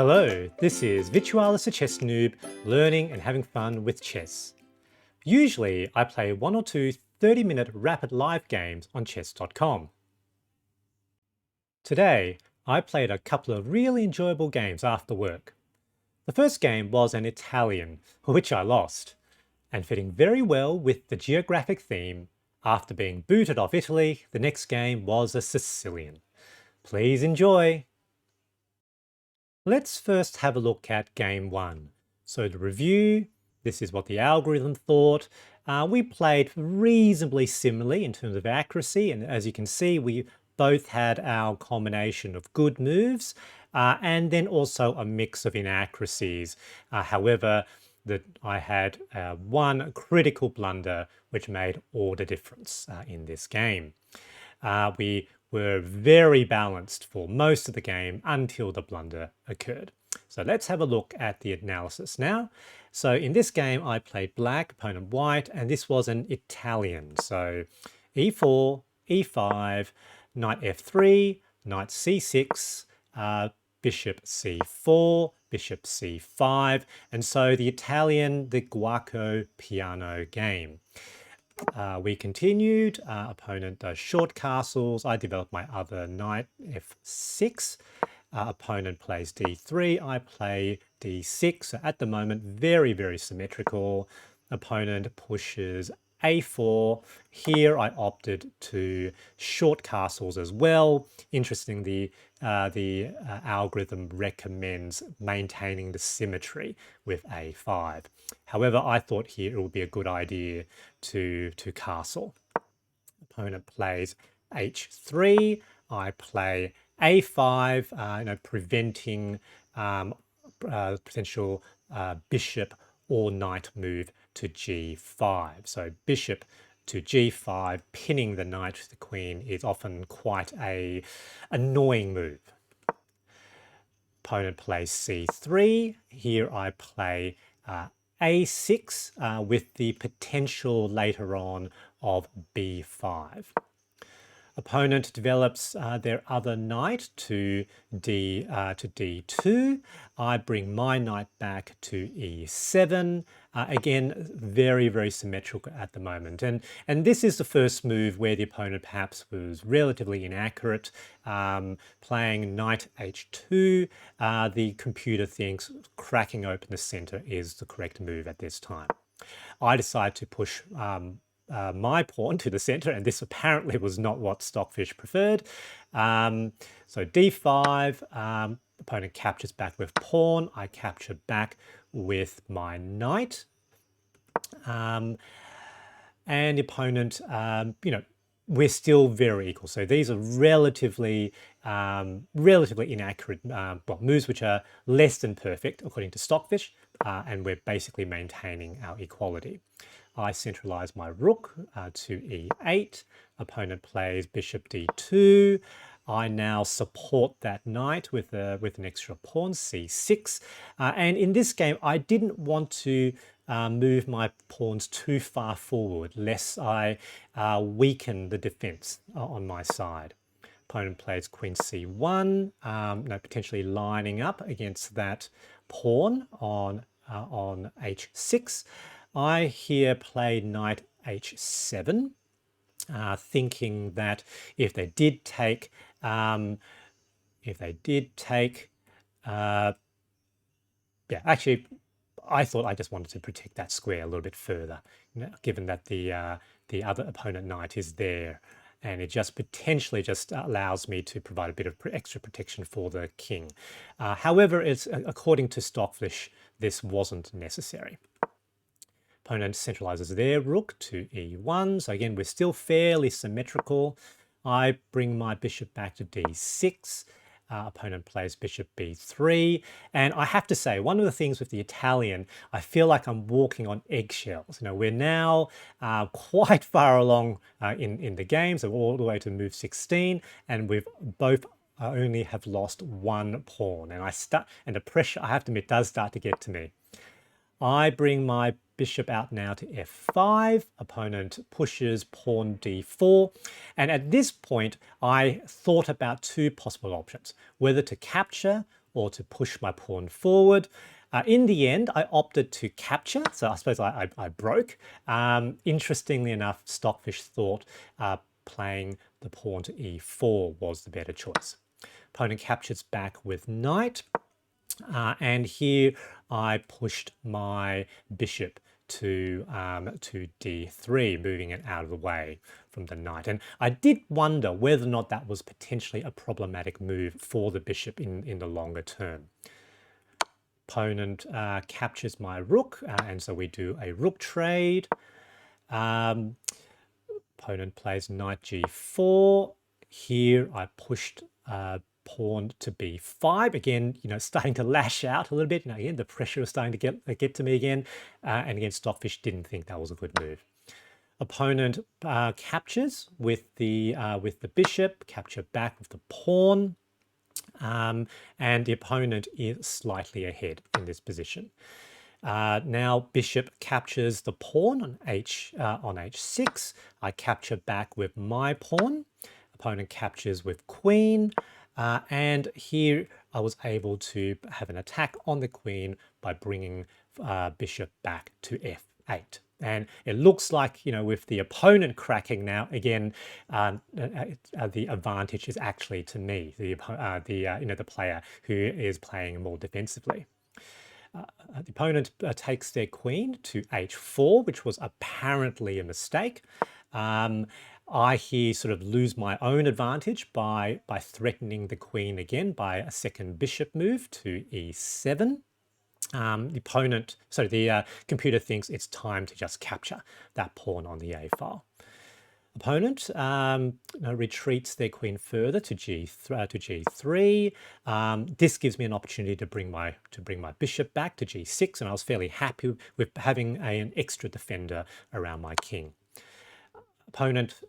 Hello, this is Virtualis the Chess Noob, learning and having fun with chess. Usually I play one or two 30-minute rapid live games on chess.com. Today I played a couple of really enjoyable games after work. The first game was an Italian, which I lost, and fitting very well with the geographic theme, after being booted off Italy, the next game was a Sicilian. Please enjoy! Let's first have a look at game one. So to review, this is what the algorithm thought. We played reasonably similarly in terms of accuracy, and as you can see, we both had our combination of good moves and then also a mix of inaccuracies. However, that I had one critical blunder which made all the difference in this game. We were very balanced for most of the game until the blunder occurred. So let's have a look at the analysis now. So in this game, I played black, opponent white, and this was an Italian. So e4, e5, knight f3, knight c6, bishop c4, bishop c5, and so the Italian, the guaco piano game. We continued, opponent does short castles, I developed my other knight f6, opponent plays d3, I play d6, so at the moment very symmetrical. Opponent pushes a4, here I opted to short castles as well. Interesting, the algorithm recommends maintaining the symmetry with a5. However, I thought here it would be a good idea to castle. Opponent plays h3, I play a5, preventing potential bishop or knight move to g5. So bishop to g5, pinning the knight to the queen is often quite a annoying move. Opponent plays c3. Here I play a6 with the potential later on of b5. Opponent develops their other knight to d2. I bring my knight back to e7. Again, very symmetrical at the moment. And this is the first move where the opponent perhaps was relatively inaccurate. Playing knight h2, the computer thinks cracking open the center is the correct move at this time. I decide to push my pawn to the center, and this apparently was not what Stockfish preferred. So d5, opponent captures back with pawn, I capture back with my knight. And the opponent, we're still very equal. So these are relatively inaccurate moves which are less than perfect according to Stockfish, and we're basically maintaining our equality. I centralize my rook to e8. Opponent plays bishop d2. I now support that knight with an extra pawn, c6. And in this game, I didn't want to move my pawns too far forward, lest I weaken the defense on my side. Opponent plays queen c1, potentially lining up against that pawn on h6. I here played knight h7, thinking that if they did take, actually, I thought I just wanted to protect that square a little bit further, given that the other opponent knight is there, and it just potentially just allows me to provide a bit of extra protection for the king. However, it's according to Stockfish, this wasn't necessary. Opponent centralizes their rook to e1. So again, we're still fairly symmetrical. I bring my bishop back to d6. Opponent plays bishop b3. And I have to say, one of the things with the Italian, I feel like I'm walking on eggshells. We're now quite far along in the game, so all the way to move 16, and we've both only have lost one pawn. And the pressure, I have to admit, does start to get to me. I bring my bishop out now to f5, opponent pushes pawn d4, and at this point I thought about two possible options, whether to capture or to push my pawn forward. In the end, I opted to capture, so I suppose I broke. Interestingly enough, Stockfish thought playing the pawn to e4 was the better choice. Opponent captures back with knight, and here I pushed my bishop to d3, moving it out of the way from the knight. And I did wonder whether or not that was potentially a problematic move for the bishop in the longer term. Opponent captures my rook, and so we do a rook trade. Opponent plays knight g4. Here I pushed pawn to b5. Again, starting to lash out a little bit. Again, the pressure is starting to get to me again. And again, Stockfish didn't think that was a good move. Opponent captures with the bishop. Capture back with the pawn. And the opponent is slightly ahead in this position. Now bishop captures the pawn on h6. I capture back with my pawn. Opponent captures with queen. And here I was able to have an attack on the queen by bringing bishop back to f8. And it looks like, with the opponent cracking now, again, the advantage is actually to me, the player who is playing more defensively. The opponent takes their queen to h4, which was apparently a mistake. I here sort of lose my own advantage by threatening the queen again by a second bishop move to e7. The computer thinks it's time to just capture that pawn on the A file. Opponent retreats their queen further to g3. This gives me an opportunity to bring my bishop back to g6, and I was fairly happy with having an extra defender around my king. Opponent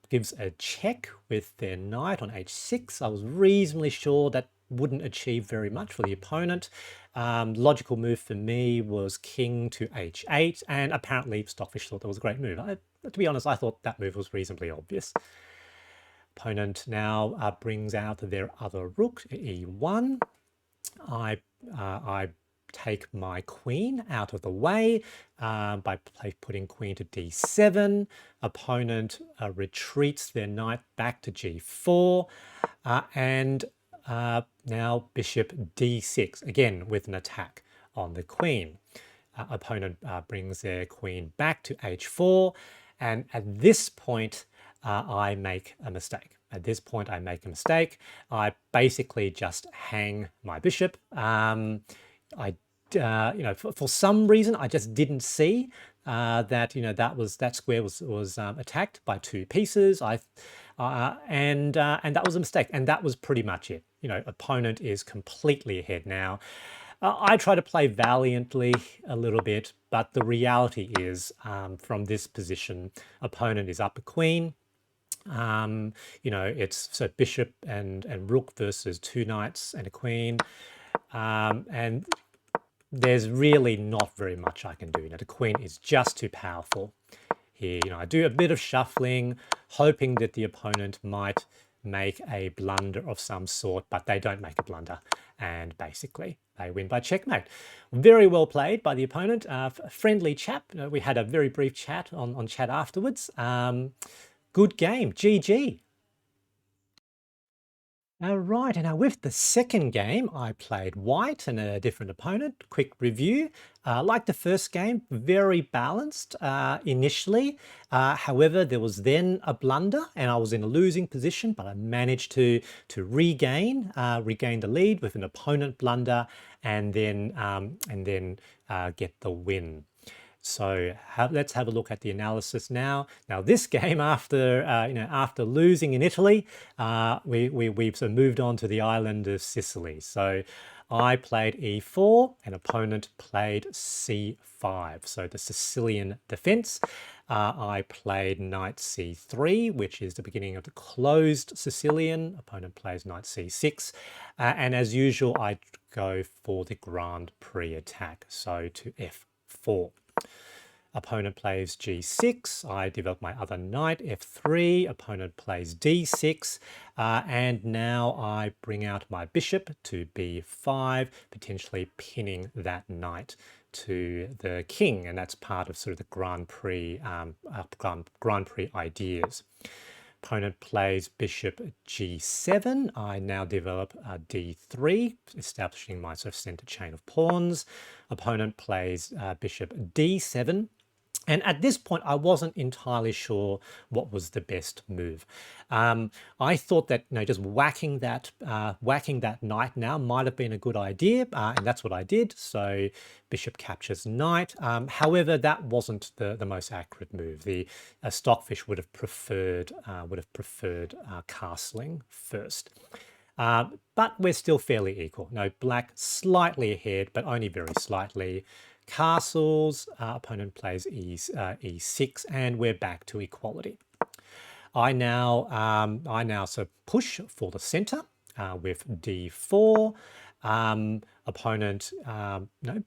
gives a check with their knight on h6. I was reasonably sure that wouldn't achieve very much for the opponent. Logical move for me was king to h8, and apparently Stockfish thought that was a great move. To be honest, I thought that move was reasonably obvious. Opponent now brings out their other rook to e1. I take my queen out of the way by putting queen to d7. Opponent retreats their knight back to g4, and now bishop d6, again with an attack on the queen. Opponent brings their queen back to h4, and at this point I make a mistake. I basically just hang my bishop. For some reason, I just didn't see that that square was attacked by two pieces. And that was a mistake, and that was pretty much it. Opponent is completely ahead now. I try to play valiantly a little bit, but the reality is, from this position, opponent is up a queen. It's so bishop and rook versus two knights and a queen, and there's really not very much I can do. The queen is just too powerful here. I do a bit of shuffling, hoping that the opponent might make a blunder of some sort, but they don't make a blunder, and basically they win by checkmate. Very well played by the opponent. Friendly chap. We had a very brief chat on chat afterwards. Good game. GG. All right, and now with the second game, I played white and a different opponent. Quick review. Like the first game, very balanced initially. However, there was then a blunder and I was in a losing position, but I managed to regain the lead with an opponent blunder and then get the win. So let's have a look at the analysis now. Now this game, after losing in Italy, we've sort of moved on to the island of Sicily. So I played e4, and opponent played c5. So the Sicilian defense. I played knight c3, which is the beginning of the closed Sicilian. Opponent plays knight c6, and as usual, I go for the Grand Prix attack. So to f4. Opponent plays g6. I develop my other knight, f3. Opponent plays d6. And now I bring out my bishop to b5, potentially pinning that knight to the king. And that's part of sort of the Grand Prix ideas. Opponent plays bishop g7. I now develop d3, establishing my sort of center chain of pawns. Opponent plays bishop d7. And at this point, I wasn't entirely sure what was the best move. I thought that just whacking that knight now might have been a good idea, and that's what I did. So bishop captures knight. However, that wasn't the most accurate move. The Stockfish would have preferred castling first. But we're still fairly equal. No, black slightly ahead, but only very slightly. Castles, opponent plays e6, and we're back to equality. I now sort of push for the center with d4. Opponent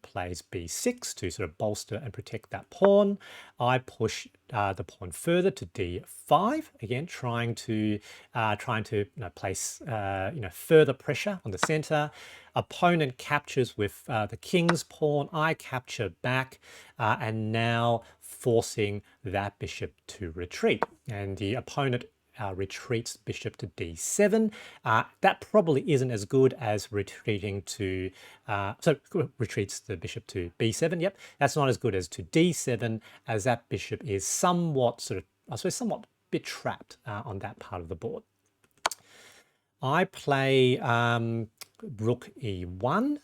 plays b6 to sort of bolster and protect that pawn. I push the pawn further to d5, again trying to place further pressure on the center. Opponent captures with the king's pawn. I capture back, and now forcing that bishop to retreat. And the opponent retreats bishop to d7. That probably isn't as good as retreating to, retreats the bishop to b7. Yep, that's not as good as to d7, as that bishop is somewhat somewhat bit trapped on that part of the board. I play rook e1,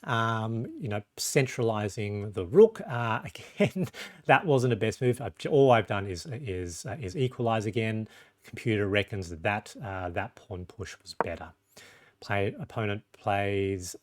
centralizing the rook. Again, that wasn't the best move. All I've done is equalize again. Computer reckons that that pawn push was better. Opponent plays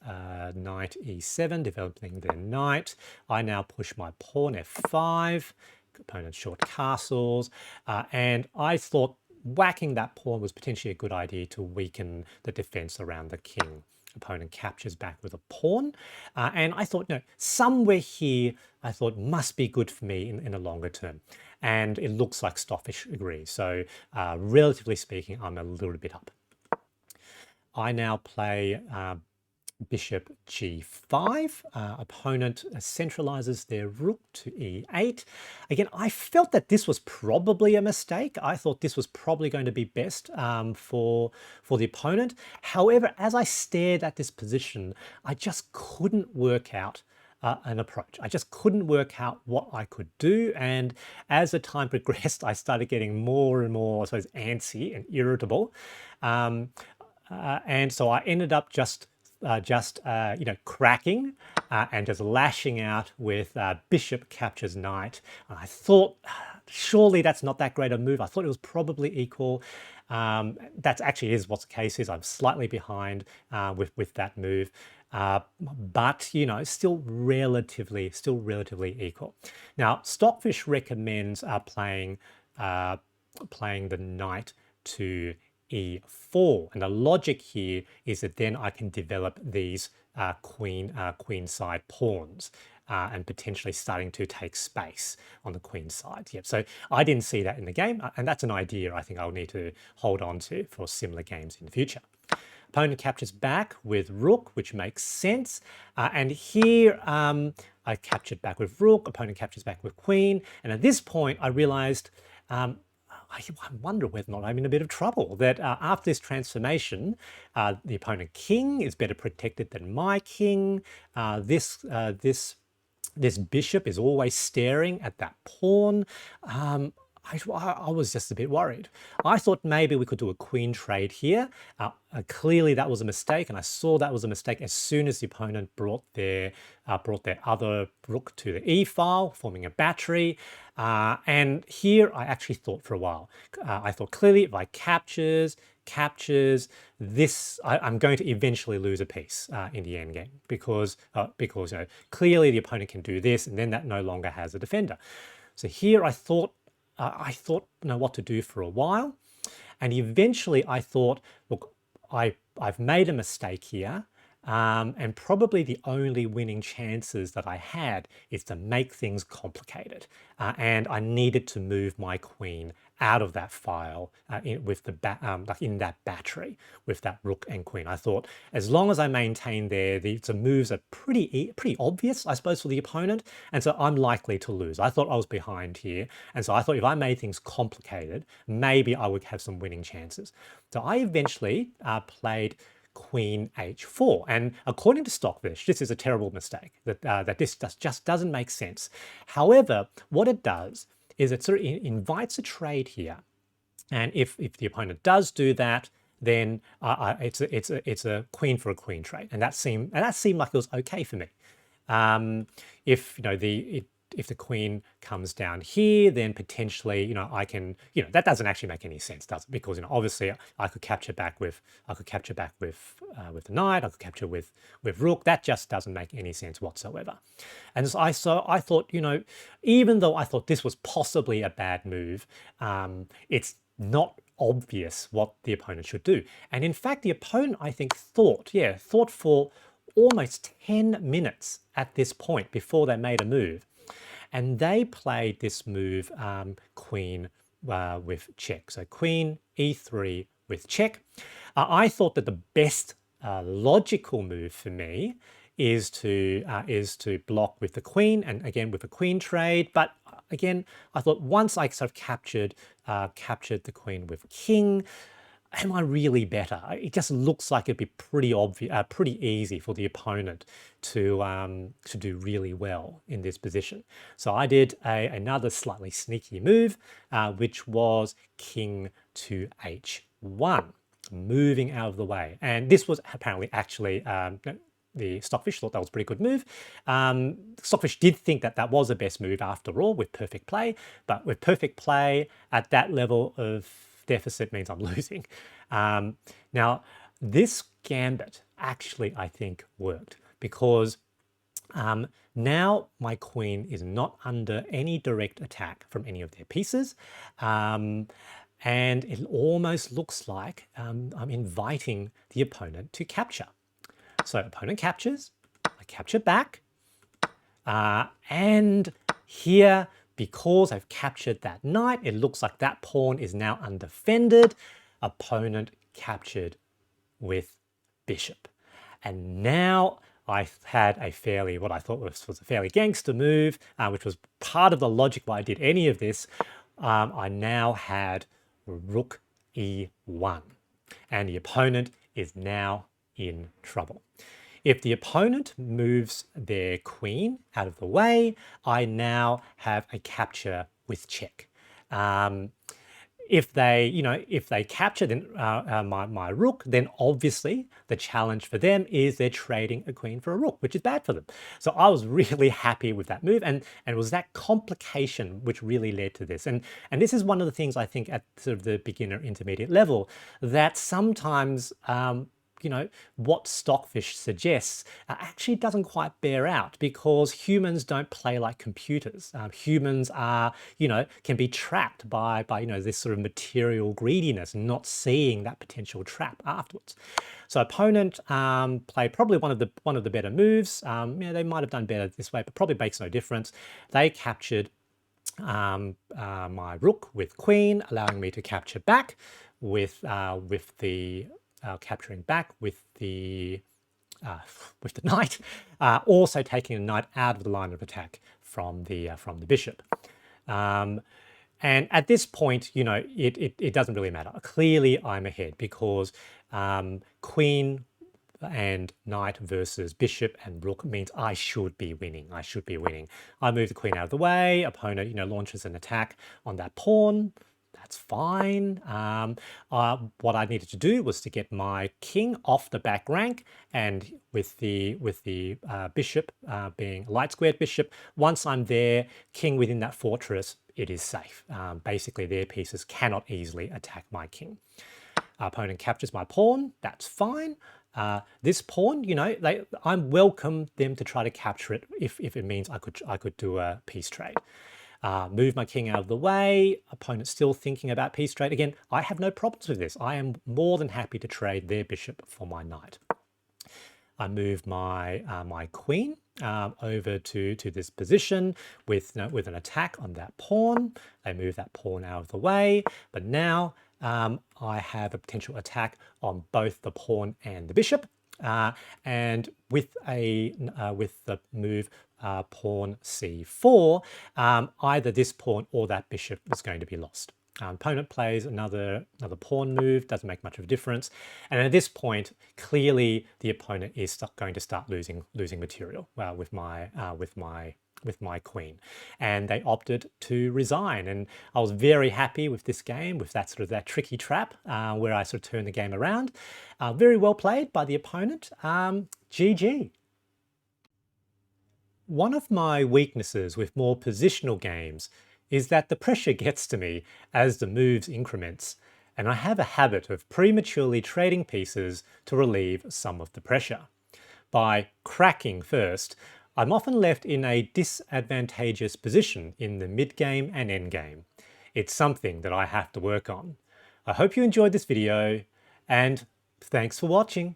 knight e7, developing their knight. I now push my pawn f5. Opponent short castles, and I thought whacking that pawn was potentially a good idea to weaken the defense around the king. Opponent captures back with a pawn, and I thought, somewhere here, I thought must be good for me in the longer term. And it looks like Stockfish agrees. So relatively speaking, I'm a little bit up. I now play bishop g5. Opponent centralizes their rook to e8. Again, I felt that this was probably a mistake. I thought this was probably going to be best for the opponent. However, as I stared at this position, I just couldn't work out an approach. I just couldn't work out what I could do. And as the time progressed, I started getting more and more, I suppose, antsy and irritable. And so I ended up just cracking and just lashing out with bishop captures knight. And I thought, surely that's not that great a move. I thought it was probably equal. That actually is what the case is. I'm slightly behind with that move, but still relatively equal. Now, Stockfish recommends playing the knight to e4, and the logic here is that then I can develop these queenside pawns and potentially starting to take space on the queen side. Yep. So I didn't see that in the game, and that's an idea I think I'll need to hold on to for similar games in the future. Opponent captures back with rook, which makes sense. And here I captured back with rook. Opponent captures back with queen. And at this point, I realized I wonder whether or not I'm in a bit of trouble, that after this transformation, the opponent king is better protected than my king. This bishop is always staring at that pawn. I was just a bit worried. I thought maybe we could do a queen trade here. Clearly that was a mistake, and I saw that was a mistake as soon as the opponent brought their other rook to the e file, forming a battery. And here I actually thought for a while. I thought clearly if I captures this, I'm going to eventually lose a piece in the endgame because clearly the opponent can do this, and then that no longer has a defender. So here I thought what to do for a while, and eventually I thought, look, I've made a mistake here, And probably the only winning chances that I had is to make things complicated. And I needed to move my queen out of that file with the like in that battery with that rook and queen. I thought as long as I maintain there, the moves are pretty obvious, I suppose, for the opponent, and so I'm likely to lose. I thought I was behind here, and so I thought if I made things complicated, maybe I would have some winning chances. So I eventually played Queen h4. And according to Stockfish, this is a terrible mistake, that this just doesn't make sense. However, what it does is it sort of invites a trade here. And if the opponent does do that, then it's a queen for a queen trade. And that seemed like it was okay for me. If if the queen comes down here, then potentially, I can, that doesn't actually make any sense, does it? Because, obviously I could capture back with, with the knight, I could capture with rook. That just doesn't make any sense whatsoever. And so I thought, even though I thought this was possibly a bad move, it's not obvious what the opponent should do. And in fact, the opponent, I think, thought for almost 10 minutes at this point before they made a move. And they played this move, queen with check. So queen e3 with check. I thought that the best logical move for me is to block with the queen, and again with a queen trade. But again, I thought once I sort of captured the queen with king, am I really better? It just looks like it'd be pretty obvious, pretty easy for the opponent to do really well in this position. So I did another slightly sneaky move, which was king to h1, moving out of the way. And this was apparently actually the Stockfish thought that was a pretty good move. Stockfish did think that that was the best move after all with perfect play, but with perfect play at that level of deficit means I'm losing. Now, this gambit actually, I think, worked because now my queen is not under any direct attack from any of their pieces. And it almost looks like I'm inviting the opponent to capture. So opponent captures, I capture back, and here, because I've captured that knight, it looks like that pawn is now undefended. Opponent captured with bishop. And now I had a fairly, what I thought was a fairly gangster move, which was part of the logic why I did any of this. I now had rook e1, and the opponent is now in trouble. If the opponent moves their queen out of the way, I now have a capture with check. If they capture then my rook, then obviously the challenge for them is they're trading a queen for a rook, which is bad for them. So I was really happy with that move, and it was that complication which really led to this. And this is one of the things I think at sort of the beginner intermediate level, that sometimes what Stockfish suggests actually doesn't quite bear out, because humans don't play like computers. Humans are, can be trapped by this sort of material greediness, not seeing that potential trap afterwards. So opponent played probably one of the better moves. They might have done better this way, but probably makes no difference. They captured my rook with queen, allowing me to capture back with the capturing back with the knight, also taking the knight out of the line of attack from the bishop. And at this point, it doesn't really matter. Clearly, I'm ahead because queen and knight versus bishop and rook means I should be winning. I move the queen out of the way. Opponent, launches an attack on that pawn. That's fine. What I needed to do was to get my king off the back rank, and with the bishop being light squared bishop, once I'm there, king within that fortress, it is safe. Basically, their pieces cannot easily attack my king. Opponent captures my pawn. That's fine. This pawn, I'm welcome them to try to capture it if it means I could do a peace trade. Move my king out of the way. Opponent still thinking about peace trade. Again, I have no problems with this. I am more than happy to trade their bishop for my knight. I move my queen over to this position with an attack on that pawn. They move that pawn out of the way, but now I have a potential attack on both the pawn and the bishop. And with the move pawn c4, either this pawn or that bishop is going to be lost. Opponent plays another pawn move, doesn't make much of a difference. And at this point, clearly the opponent is going to start losing material with my queen, and they opted to resign. And I was very happy with this game, with that tricky trap where I sort of turned the game around. Very well played by the opponent. GG. One of my weaknesses with more positional games is that the pressure gets to me as the moves increments, and I have a habit of prematurely trading pieces to relieve some of the pressure. By cracking first, I'm often left in a disadvantageous position in the mid-game and endgame. It's something that I have to work on. I hope you enjoyed this video, and thanks for watching.